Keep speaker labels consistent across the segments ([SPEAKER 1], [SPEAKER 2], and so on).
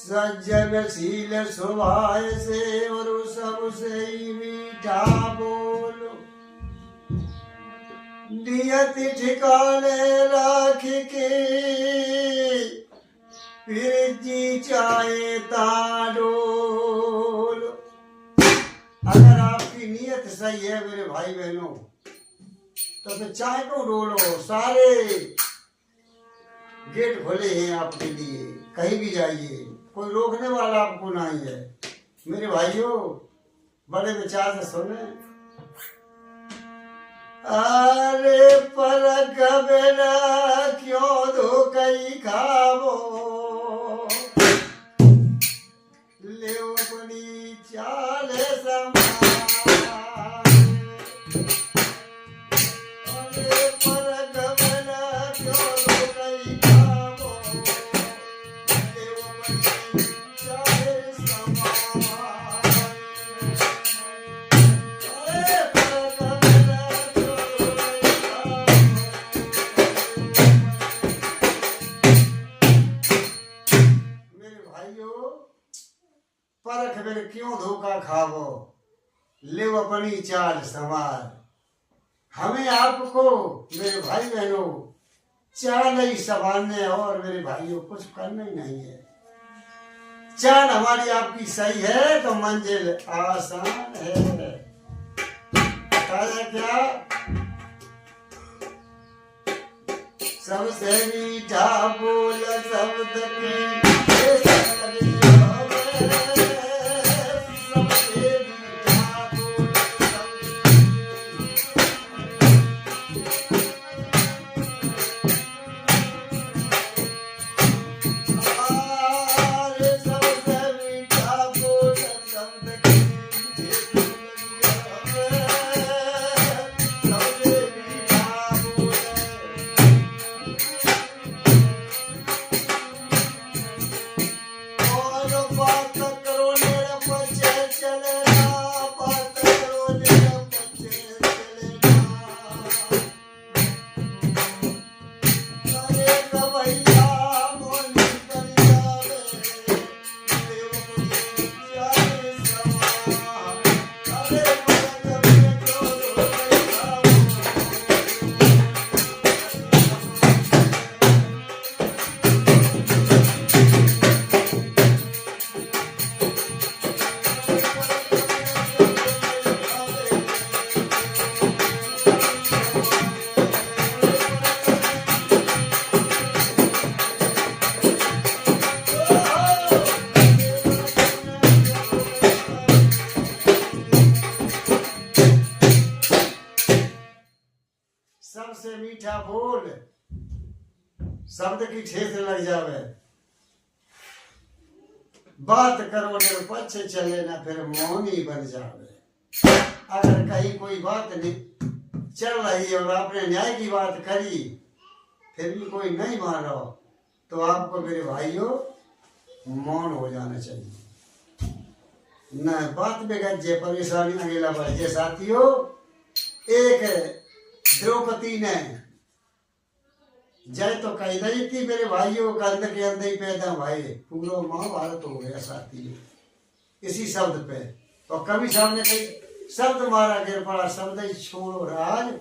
[SPEAKER 1] सज्जनशील स्वभाव से और सबसे ही मीठा बोलो, नियत ठिकाने राख के फिर जी चाहे ताडोल। अगर आपकी नियत सही है मेरे भाई बहनों तो फिर चाहे को डोलो, सारे गेट खोले हैं आपके लिए, कहीं भी जाइए, कोई रोकने वाला आपको नहीं है। मेरे भाइयों बड़े विचार से सुने। अरे पर कबेला क्यों धोखई खावो, ले अपनी चाल समान। अरे पर कबेला क्यों धोखई खावो, ले अपनी चाल समान। अरे पर कबेला क्यों धोखई खावो। मेरे भाइयों परख में क्यों धोखा खावो, ले अपनी चाल संवार। हमें आपको मेरे भाई बहनों चाल ही संभालने और मेरे भाइयों कुछ करना ही नहीं है। चाल हमारी आपकी सही है तो मंजिल आसान है। बताया क्या? सबसे मीठा बोल शब्द की सबसे मीठा बोल शब्द की ठेस लग जावे। बात करो निरपक्ष चले ना फिर मौनी बन जावे। अगर कहीं कोई बात नहीं चल रही है और आपने न्याय की बात करी फिर भी कोई नहीं मान रहा तो आपको मेरे भाइयों मौन हो जाना चाहिए। न बात में गज्जे परेशानी अगेला बढ़े। साथियों एक द्रौपदी ने जय तो कही नहीं थी मेरे भाइयों का अंदर के अंदर ही पैदा भाई पूरा महाभारत हो गया साथियों इसी शब्द पे। और कवि साहब ने कही शब्द मारा गिर पड़ा शब्द ही छोड़ो राज,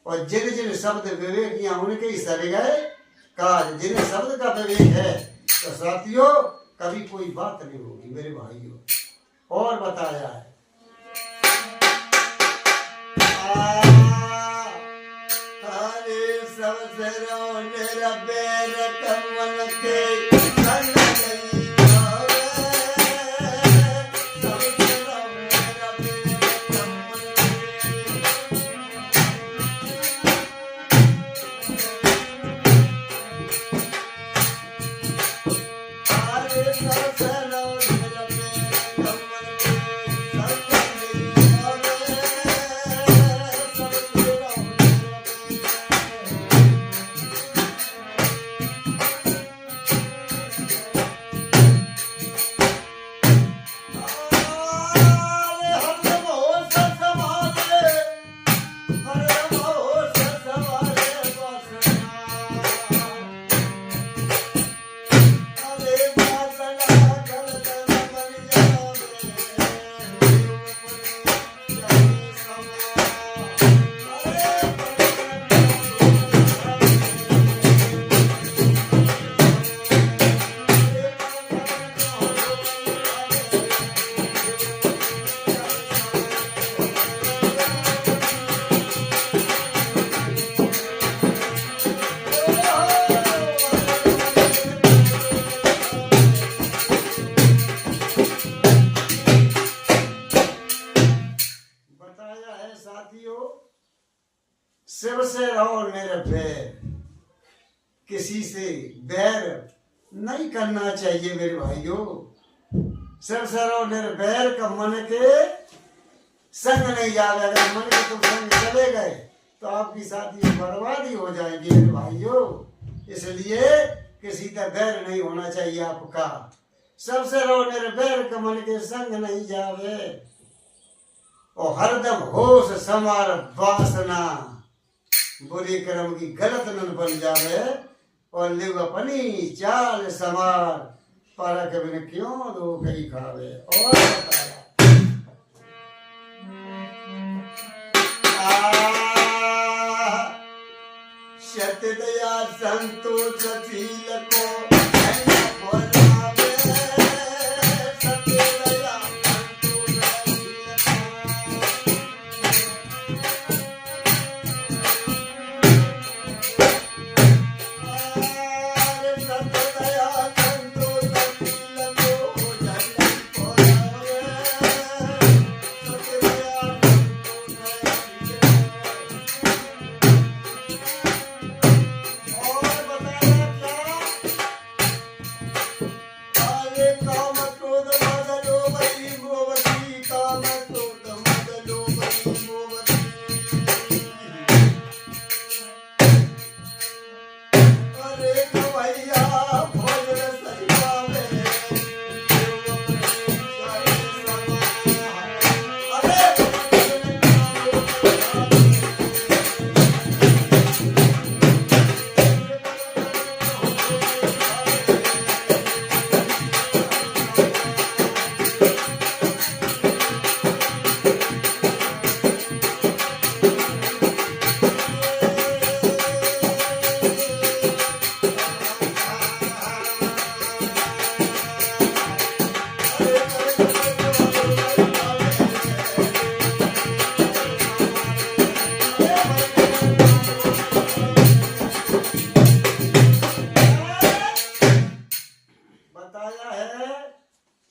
[SPEAKER 1] और जिन जिन शब्द विवेक यहाँ उनके ही सर गए काज। जिन्हें शब्द का विवेक है तो साथियों कभी कोई बात नहीं होगी मेरे भाइयों। और बताया है सबसे रोने रबे रकमन के बैर, किसी से बैर नहीं करना चाहिए मेरे भाइयों। सब सरो निर्वैर का मन के संग नहीं जावे। अगर मन के तुम संग चले गए तो आपकी शादी बर्बादी हो जाएगी मेरे भाइयों। इसलिए किसी का बैर नहीं होना चाहिए आपका। सबसे रो निर्वैर का मन के संग नहीं जावे, और हरदम होश समार वासना, बुरी कर्म की गलत न बन जावे, और लिव अपनी चाल समार, परख बिन क्यों दो कहीं खावे। और बताया सत्य दया संतोष शील को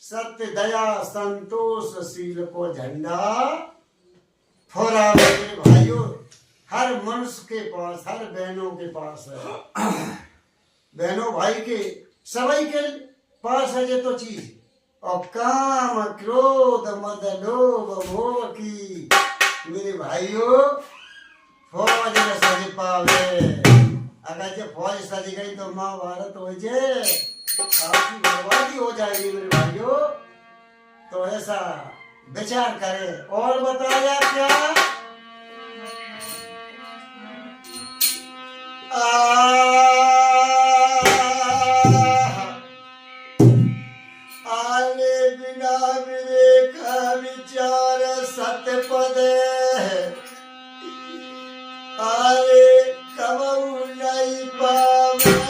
[SPEAKER 1] सत्य दया संतोष शील को झंडा फहरावे। मेरे भाइयों, हर मनुष्य के पास, हर बहनों के पास है, बहनों भाई के सभी के पास है ये तो चीज। और काम क्रोध मद लोभ मोह की मेरे भाइयों फौज न सज पावे। अगर ये फौज सज गई तो महाभारत हो जाए, आपकी बर्बादी हो जाएगी मेरे भाइयों। तो ऐसा विचार करें। और बताया क्या आले बिना विवेक विचार सत्य पद, आले कबू नहीं पावे।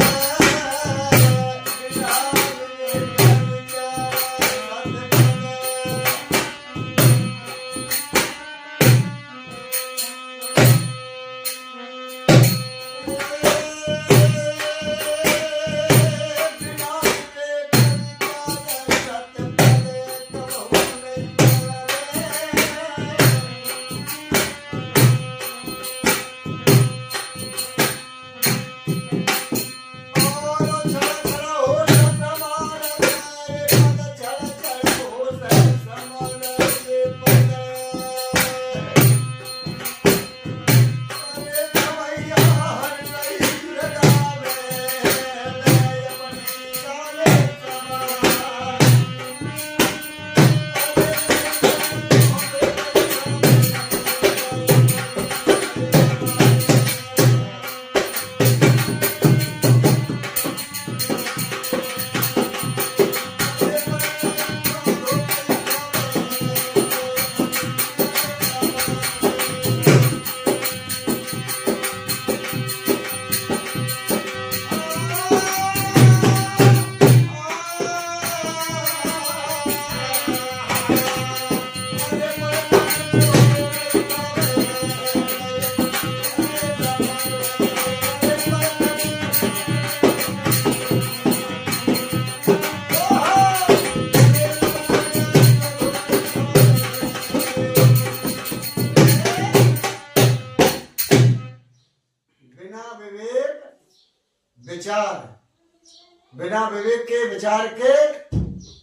[SPEAKER 1] बिना विवेक के विचार के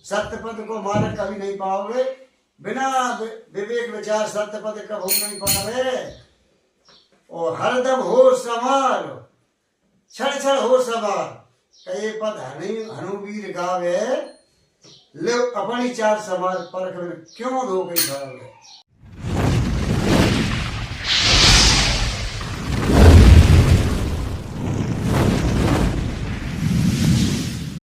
[SPEAKER 1] सत्य पद को मार्ग कभी नहीं पाओगे। बिना विवेक विचार सत्य पद कभी नहीं पाओगे। और हरदम हो समार, क्षण क्षण हो समार। कहे पद हनुवीर गावे, ले अपनी चार समार पर क्यों दो गई भावे।